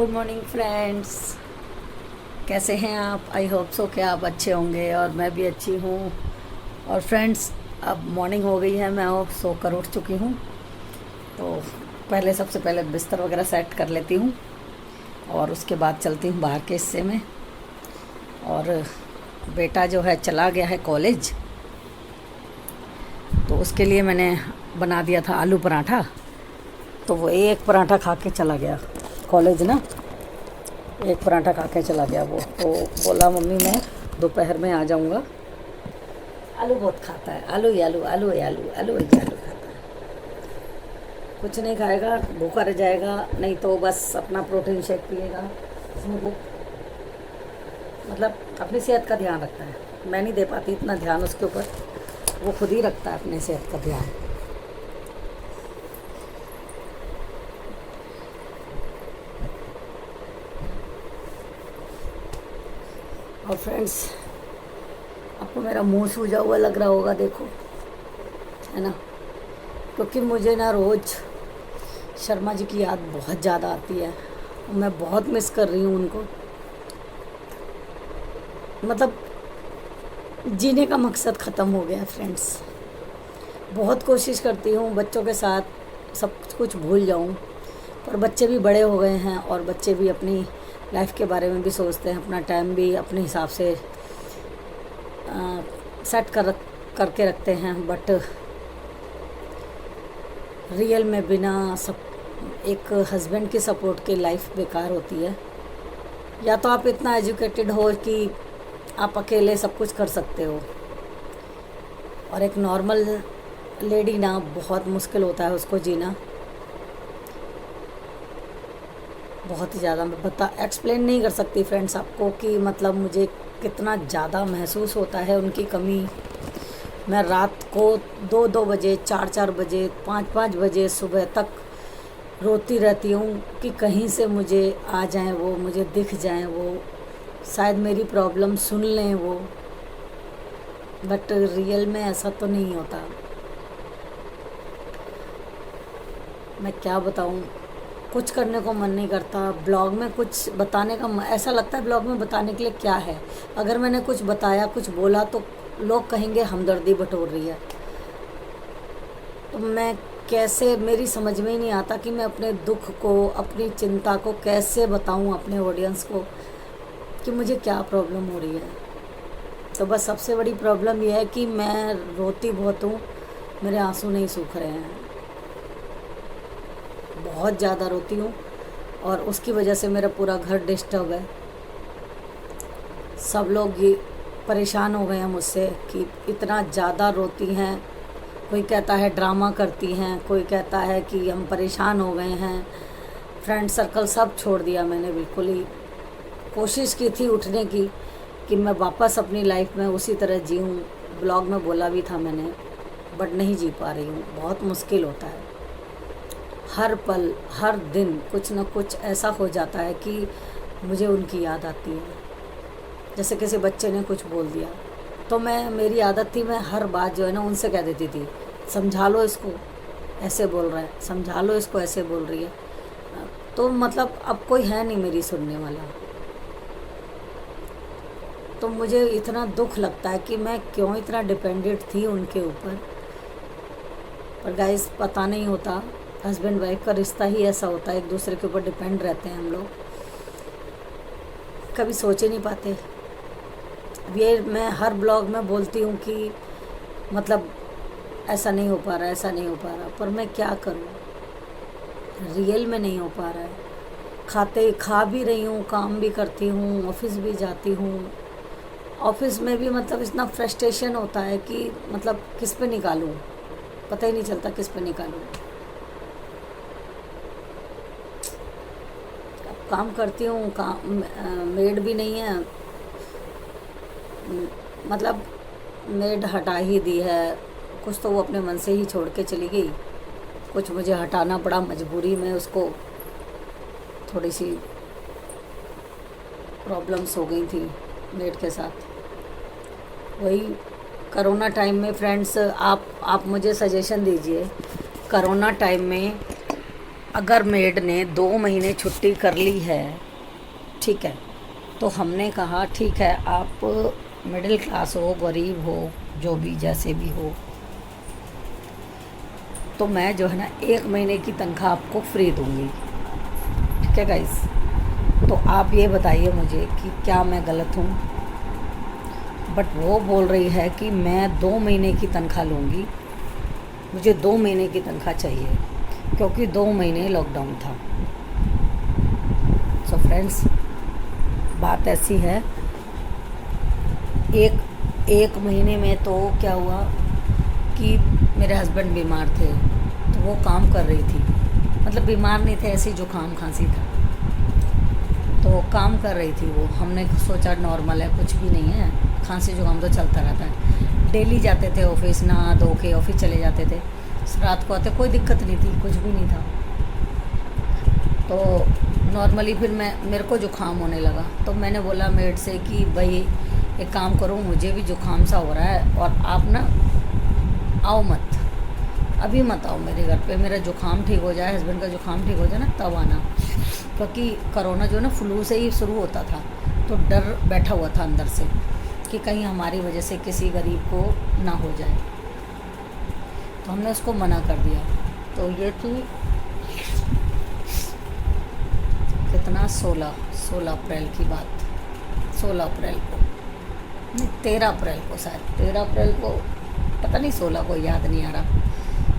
Good morning friends. कैसे हैं आप? आई होप सो कि आप अच्छे होंगे और मैं भी अच्छी हूँ। और फ्रेंड्स, अब मॉर्निंग हो गई है, मैं अब सोकर उठ चुकी हूँ। तो पहले सबसे पहले बिस्तर वगैरह सेट कर लेती हूँ और उसके बाद चलती हूँ बाहर के हिस्से में। और बेटा जो है चला गया है कॉलेज, तो उसके लिए मैंने बना दिया था आलू पराठा। तो वो एक पराठा खा के चला गया कॉलेज ना, एक पराठा खा के चला गया वो। तो बोला मम्मी मैं दोपहर में आ जाऊँगा। आलू बहुत खाता है, आलू ही आलू, आलू ही आलू, आलू ही आलू खाता है। कुछ नहीं खाएगा, भूखा रह जाएगा, नहीं तो बस अपना प्रोटीन शेक पिएगा। इसमें वो मतलब अपनी सेहत का ध्यान रखता है। मैं नहीं दे पाती इतना ध्यान उसके ऊपर, वो खुद ही रखता है अपनी सेहत का ध्यान। और फ्रेंड्स, आपको मेरा मुंह सूजा हुआ लग रहा होगा, देखो, है ना, क्योंकि मुझे ना रोज़ शर्मा जी की याद बहुत ज़्यादा आती है। मैं बहुत मिस कर रही हूँ उनको। मतलब जीने का मकसद ख़त्म हो गया फ्रेंड्स। बहुत कोशिश करती हूँ बच्चों के साथ सब कुछ भूल जाऊँ, पर बच्चे भी बड़े हो गए हैं और बच्चे भी अपनी लाइफ के बारे में भी सोचते हैं, अपना टाइम भी अपने हिसाब से सेट करके रखते हैं। बट रियल में बिना सब एक हस्बैंड की सपोर्ट के लाइफ बेकार होती है। या तो आप इतना एजुकेटेड हो कि आप अकेले सब कुछ कर सकते हो, और एक नॉर्मल लेडी ना बहुत मुश्किल होता है उसको जीना, बहुत ही ज़्यादा। मैं एक्सप्लेन नहीं कर सकती फ्रेंड्स आपको कि मतलब मुझे कितना ज़्यादा महसूस होता है उनकी कमी। मैं रात को 2-2 बजे, 4-4 बजे, 5-5 बजे सुबह तक रोती रहती हूँ कि कहीं से मुझे आ जाएं वो, मुझे दिख जाएं वो, शायद मेरी प्रॉब्लम सुन लें वो। बट रियल में ऐसा तो नहीं होता। मैं क्या बताऊँ, कुछ करने को मन नहीं करता। ब्लॉग में कुछ बताने का ऐसा लगता है ब्लॉग में बताने के लिए क्या है। अगर मैंने कुछ बताया, कुछ बोला, तो लोग कहेंगे हमदर्दी बटोर रही है। तो मैं कैसे, मेरी समझ में ही नहीं आता कि मैं अपने दुख को, अपनी चिंता को कैसे बताऊं अपने ऑडियंस को कि मुझे क्या प्रॉब्लम हो रही है। तो बस सबसे बड़ी प्रॉब्लम यह है कि मैं रोती बहुत हूँ, मेरे आंसू नहीं सूख रहे हैं। बहुत ज़्यादा रोती हूँ और उसकी वजह से मेरा पूरा घर डिस्टर्ब है। सब लोग ये परेशान हो गए हैं मुझसे कि इतना ज़्यादा रोती हैं। कोई कहता है ड्रामा करती हैं, कोई कहता है कि हम परेशान हो गए हैं। फ्रेंड सर्कल सब छोड़ दिया मैंने, बिल्कुल ही कोशिश की थी उठने की कि मैं वापस अपनी लाइफ में उसी तरह जीऊँ। ब्लॉग में बोला भी था मैंने, बट नहीं जी पा रही हूँ। बहुत मुश्किल होता है। हर पल, हर दिन कुछ न कुछ ऐसा हो जाता है कि मुझे उनकी याद आती है। जैसे किसी बच्चे ने कुछ बोल दिया तो मेरी आदत थी, मैं हर बात जो है ना उनसे कह देती थी, समझा लो इसको, ऐसे बोल रहा है, समझा लो इसको, ऐसे बोल रही है। तो मतलब अब कोई है नहीं मेरी सुनने वाला। तो मुझे इतना दुख लगता है कि मैं क्यों इतना डिपेंडेंट थी उनके ऊपर। पर गाइस, पता नहीं होता, हस्बैंड वाइफ का रिश्ता ही ऐसा होता है, एक दूसरे के ऊपर डिपेंड रहते हैं हम लोग, कभी सोच ही नहीं पाते। ये मैं हर ब्लॉग में बोलती हूँ कि मतलब ऐसा नहीं हो पा रहा, ऐसा नहीं हो पा रहा, पर मैं क्या करूँ, रियल में नहीं हो पा रहा है। खा भी रही हूँ, काम भी करती हूँ, ऑफिस भी जाती हूँ। ऑफिस में भी मतलब इतना फ्रस्ट्रेशन होता है कि मतलब किस पे निकालूँ, पता ही नहीं चलता किस पे निकालूँ। काम करती हूँ, काम मेड भी नहीं है, मतलब मेड हटा ही दी है। कुछ तो वो अपने मन से ही छोड़ के चली गई, कुछ मुझे हटाना पड़ा मजबूरी में। उसको थोड़ी सी प्रॉब्लम्स हो गई थी मेड के साथ। वही कोरोना टाइम में फ्रेंड्स, आप मुझे सजेशन दीजिए। कोरोना टाइम में अगर मेड ने 2 महीने छुट्टी कर ली है, ठीक है, तो हमने कहा ठीक है, आप मिडिल क्लास हो, गरीब हो, जो भी जैसे भी हो, तो मैं जो है ना 1 महीने की तनख्वाह आपको फ्री दूंगी। ठीक है गाइस, तो आप ये बताइए मुझे कि क्या मैं गलत हूँ? बट वो बोल रही है कि मैं 2 महीने की तनख्वाह लूँगी, मुझे 2 महीने की तनख्वाह चाहिए, क्योंकि 2 महीने लॉकडाउन था। सो फ्रेंड्स, बात ऐसी है, एक महीने में तो क्या हुआ कि मेरे हस्बैंड बीमार थे, तो वो काम कर रही थी, मतलब बीमार नहीं थे, ऐसे जुकाम खांसी था, तो काम कर रही थी वो। हमने सोचा नॉर्मल है, कुछ भी नहीं है, खांसी जुकाम तो चलता रहता है। डेली जाते थे ऑफिस, नहा धो के ऑफिस चले जाते थे, रात को आते, कोई दिक्कत नहीं थी, कुछ भी नहीं था। तो नॉर्मली फिर मेरे को जुकाम होने लगा, तो मैंने बोला मेड से कि भाई एक काम करो, मुझे भी जुकाम सा हो रहा है और आप ना आओ मत, अभी मत आओ मेरे घर पे, मेरा जुकाम ठीक हो जाए, हस्बैंड का जुकाम ठीक हो जाए ना तब आना, क्योंकि कोरोना जो है ना फ्लू से ही शुरू होता था, तो डर बैठा हुआ था अंदर से कि कहीं हमारी वजह से किसी गरीब को ना हो जाए। तो हमने उसको मना कर दिया। तो ये थी कितना 16 अप्रैल की बात, 16 अप्रैल को नहीं, 13 अप्रैल को, शायद 13 अप्रैल को, पता नहीं 16 को, याद नहीं आ रहा,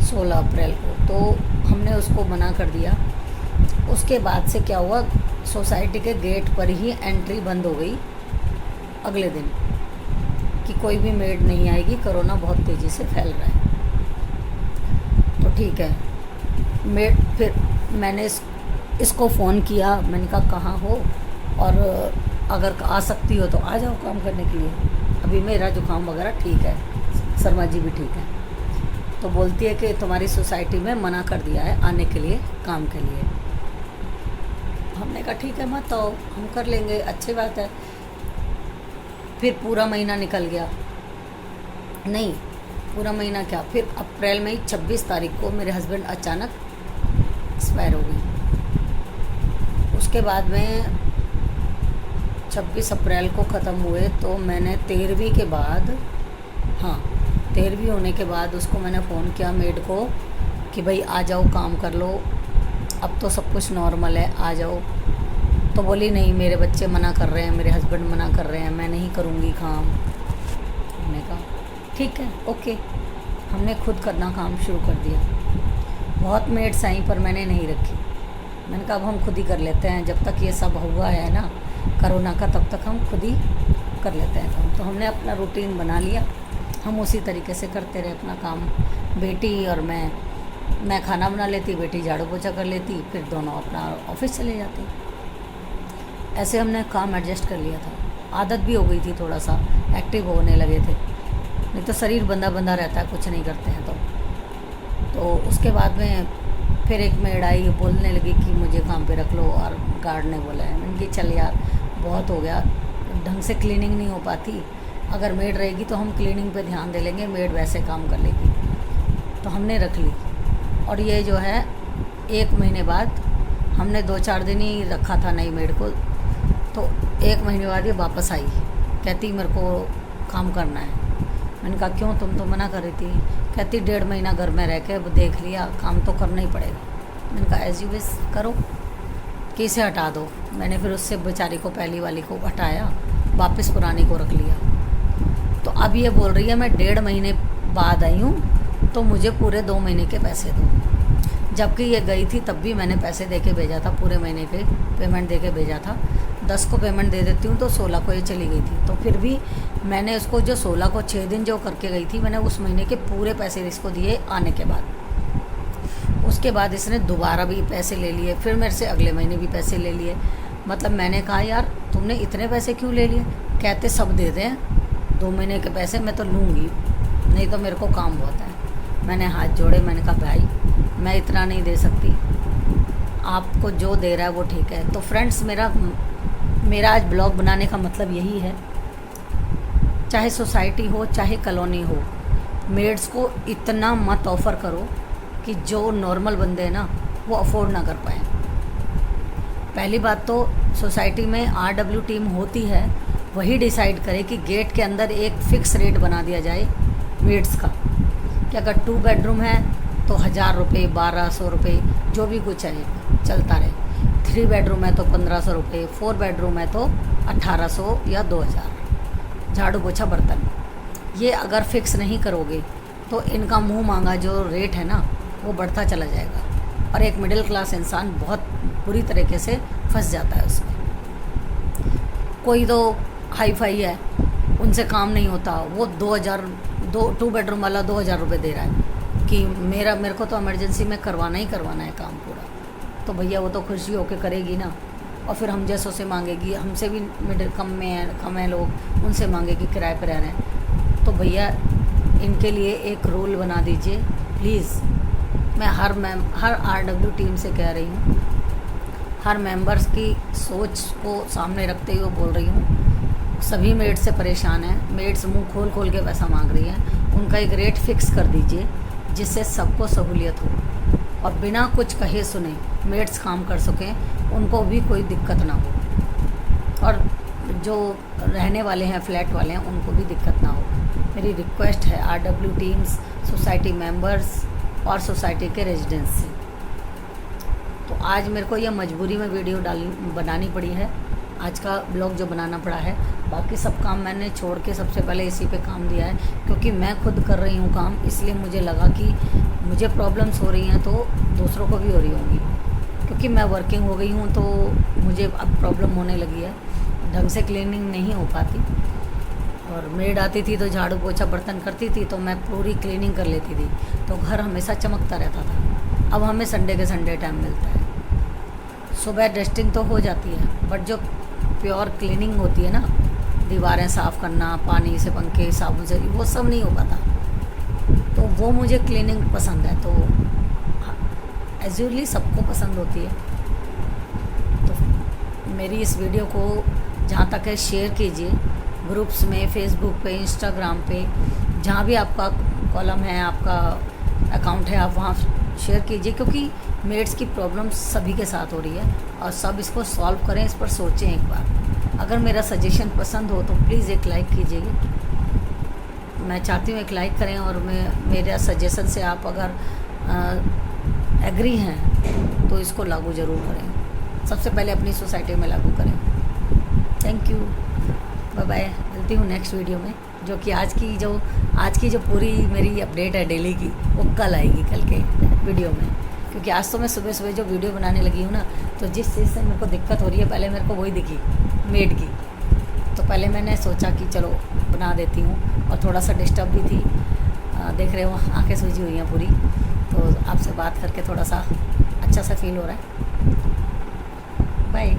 16 अप्रैल को। तो हमने उसको मना कर दिया। उसके बाद से क्या हुआ, सोसाइटी के गेट पर ही एंट्री बंद हो गई अगले दिन, कि कोई भी मेड नहीं आएगी, कोरोना बहुत तेज़ी से फैल रहा है। तो ठीक है, मेड, फिर मैंने इसको फ़ोन किया, मैंने कहा कहाँ हो, और अगर आ सकती हो तो आ जाओ काम करने के लिए, अभी मेरा जुकाम वगैरह ठीक है, शर्मा जी भी ठीक है। तो बोलती है कि तुम्हारी सोसाइटी में मना कर दिया है आने के लिए, काम के लिए। हमने कहा ठीक है, मत तो हम कर लेंगे, अच्छी बात है। फिर पूरा महीना निकल गया, नहीं पूरा महीना क्या, फिर अप्रैल में ही 26 तारीख को मेरे हस्बैंड अचानक एक्सपायर हो गई। उसके बाद में 26 अप्रैल को ख़त्म हुए, तो मैंने 13वीं के बाद, हाँ 13वीं होने के बाद उसको मैंने फ़ोन किया मेड को कि भाई आ जाओ काम कर लो, अब तो सब कुछ नॉर्मल है, आ जाओ। तो बोली नहीं, मेरे बच्चे मना कर रहे हैं, मेरे हस्बैंड मना कर रहे हैं, मैं नहीं करूँगी काम। हमने कहा ठीक है, ओके। हमने खुद करना काम शुरू कर दिया। बहुत मेड्स आई पर मैंने नहीं रखी, मैंने कहा अब हम खुद ही कर लेते हैं, जब तक ये सब हुआ है ना कोरोना का, तब तक हम खुद ही कर लेते हैं काम। तो हमने अपना रूटीन बना लिया, हम उसी तरीके से करते रहे अपना काम। बेटी और मैं खाना बना लेती, बेटी झाड़ू पोछा कर लेती, फिर दोनों अपना ऑफिस चले जाते। ऐसे हमने काम एडजस्ट कर लिया था। आदत भी हो गई थी, थोड़ा सा एक्टिव होने लगे थे, नहीं तो शरीर बंधा बंधा रहता है, कुछ नहीं करते हैं तो उसके बाद में फिर एक मेड आई, बोलने लगी कि मुझे काम पे रख लो, और गार्ड ने बोला है। मैंने कहा चल यार बहुत हो गया, ढंग से क्लीनिंग नहीं हो पाती, अगर मेड रहेगी तो हम क्लीनिंग पे ध्यान दे लेंगे, मेड वैसे काम कर लेगी। तो हमने रख ली, और ये जो है 1 महीने बाद, हमने 2-4 दिन ही रखा था नई मेड को, तो 1 महीने बाद ये वापस आई, कहती मेरे को काम करना है। मैंने कहा क्यों, तुम तो मना कर रही थी। कहती 1.5 महीना घर में रह के अब देख लिया, काम तो करना ही पड़ेगा। मैंने कहा एज यू विश करो, कि इसे हटा दो। मैंने फिर उससे बेचारी को, पहली वाली को हटाया, वापस पुरानी को रख लिया। तो अब ये बोल रही है मैं 1.5 महीने बाद आई हूँ, तो मुझे पूरे 2 महीने के पैसे दो। जबकि ये गई थी तब भी मैंने पैसे दे के भेजा था, पूरे महीने के पेमेंट दे के भेजा था। 10 को पेमेंट दे देती हूँ तो 16 को ये चली गई थी। तो फिर भी मैंने उसको जो 16 को 6 दिन जो करके गई थी, मैंने उस महीने के पूरे पैसे इसको दिए आने के बाद। उसके बाद इसने दोबारा भी पैसे ले लिए, फिर मेरे से अगले महीने भी पैसे ले लिए। मतलब मैंने कहा यार तुमने इतने पैसे क्यों ले लिए? कहते सब दे दें, 2 महीने के पैसे मैं तो लूँगी, नहीं तो मेरे को काम बहुत है। मैंने हाथ जोड़े, मैंने कहा भाई मैं इतना नहीं दे सकती, आपको जो दे रहा है वो ठीक है। तो फ्रेंड्स, मेरा आज ब्लॉग बनाने का मतलब यही है, चाहे सोसाइटी हो चाहे कॉलोनी हो, मेड्स को इतना मत ऑफ़र करो कि जो नॉर्मल बंदे हैं ना वो अफोर्ड ना कर पाए। पहली बात तो सोसाइटी में RW टीम होती है, वही डिसाइड करे कि गेट के अंदर एक फ़िक्स रेट बना दिया जाए मेड्स का, कि अगर 2 बेडरूम है तो 1000 रुपये, 1200 रुपये, जो भी कुछ है चलता रहे। 3 बेडरूम है तो 1500 रुपये, 4 बेडरूम है तो 1800 या 2000। झाड़ू पोछा बर्तन, ये अगर फिक्स नहीं करोगे तो इनका मुंह मांगा जो रेट है ना वो बढ़ता चला जाएगा, और एक मिडिल क्लास इंसान बहुत बुरी तरीके से फंस जाता है उसमें। कोई तो हाई फाई है, उनसे काम नहीं होता, वो 2 बेडरूम वाला 2000 रुपये दे रहा है कि मेरे को तो इमरजेंसी में करवाना ही करवाना है काम पूरा। तो भैया वो तो खुशी होकर करेगी ना, और फिर हम जैसों से मांगेगी, हमसे भी मिडिल कम है लोग, उनसे मांगेगी किराए पर रह रहे हैं। तो भैया इनके लिए एक रूल बना दीजिए प्लीज़। मैं हर RW टीम से कह रही हूँ, हर मेंबर्स की सोच को सामने रखते हुए बोल रही हूँ। सभी मेड से परेशान हैं, मेड्स मुंह खोल खोल के पैसा मांग रही हैं। उनका एक रेट फिक्स कर दीजिए जिससे सबको सहूलियत हो, और बिना कुछ कहे सुने मेड्स काम कर सकें, उनको भी कोई दिक्कत ना हो, और जो रहने वाले हैं फ्लैट वाले हैं उनको भी दिक्कत ना हो। मेरी रिक्वेस्ट है RW टीम्स, सोसाइटी मेंबर्स और सोसाइटी के रेजिडेंट्स से। तो आज मेरे को यह मजबूरी में वीडियो बनानी पड़ी है, आज का ब्लॉग जो बनाना पड़ा है। बाकी सब काम मैंने छोड़ के सबसे पहले इसी पे काम दिया है, क्योंकि मैं खुद कर रही हूँ काम, इसलिए मुझे लगा कि मुझे प्रॉब्लम्स हो रही हैं तो दूसरों को भी हो रही होंगी। क्योंकि मैं वर्किंग हो गई हूँ तो मुझे अब प्रॉब्लम होने लगी है, ढंग से क्लीनिंग नहीं हो पाती। और मेड आती थी तो झाड़ू पोछा बर्तन करती थी तो मैं पूरी क्लीनिंग कर लेती थी, तो घर हमेशा चमकता रहता था। अब हमें संडे के संडे टाइम मिलता है। सुबह डस्टिंग तो हो जाती है, बट जो प्योर क्लीनिंग होती है ना, दीवारें साफ़ करना, पानी से, पंखे, साबुन से, वो सब नहीं हो पाता। तो वो मुझे क्लीनिंग पसंद है, तो एज़्यूरली सबको पसंद होती है। तो मेरी इस वीडियो को जहाँ तक है शेयर कीजिए, ग्रुप्स में, फेसबुक पे, इंस्टाग्राम पे, जहाँ भी आपका कॉलम है, आपका अकाउंट है, आप वहाँ शेयर कीजिए, क्योंकि मेड्स की प्रॉब्लम सभी के साथ हो रही है और सब इसको सॉल्व करें, इस पर सोचें एक बार। अगर मेरा सजेशन पसंद हो तो प्लीज़ एक लाइक कीजिएगा। मैं चाहती हूँ एक लाइक करें, और मेरा सजेशन से आप अगर एग्री हैं तो इसको लागू ज़रूर करें। सबसे पहले अपनी सोसाइटी में लागू करें। Thank you, bye bye. मिलती हूँ नेक्स्ट वीडियो में, जो कि आज की जो पूरी मेरी अपडेट है डेली की, वो कल आएगी, कल के वीडियो में। क्योंकि आज तो मैं सुबह सुबह जो वीडियो बनाने लगी हूँ ना, तो जिस चीज़ से मेरे को दिक्कत हो रही है, पहले मेरे को वही दिखी, मेड की। तो पहले मैंने सोचा कि चलो बना देती हूँ, और थोड़ा सा डिस्टर्ब भी थी, देख रहे हो आंखें सूजी हुई हैं पूरी। तो आपसे बात करके थोड़ा सा अच्छा सा फील हो रहा है। बाय।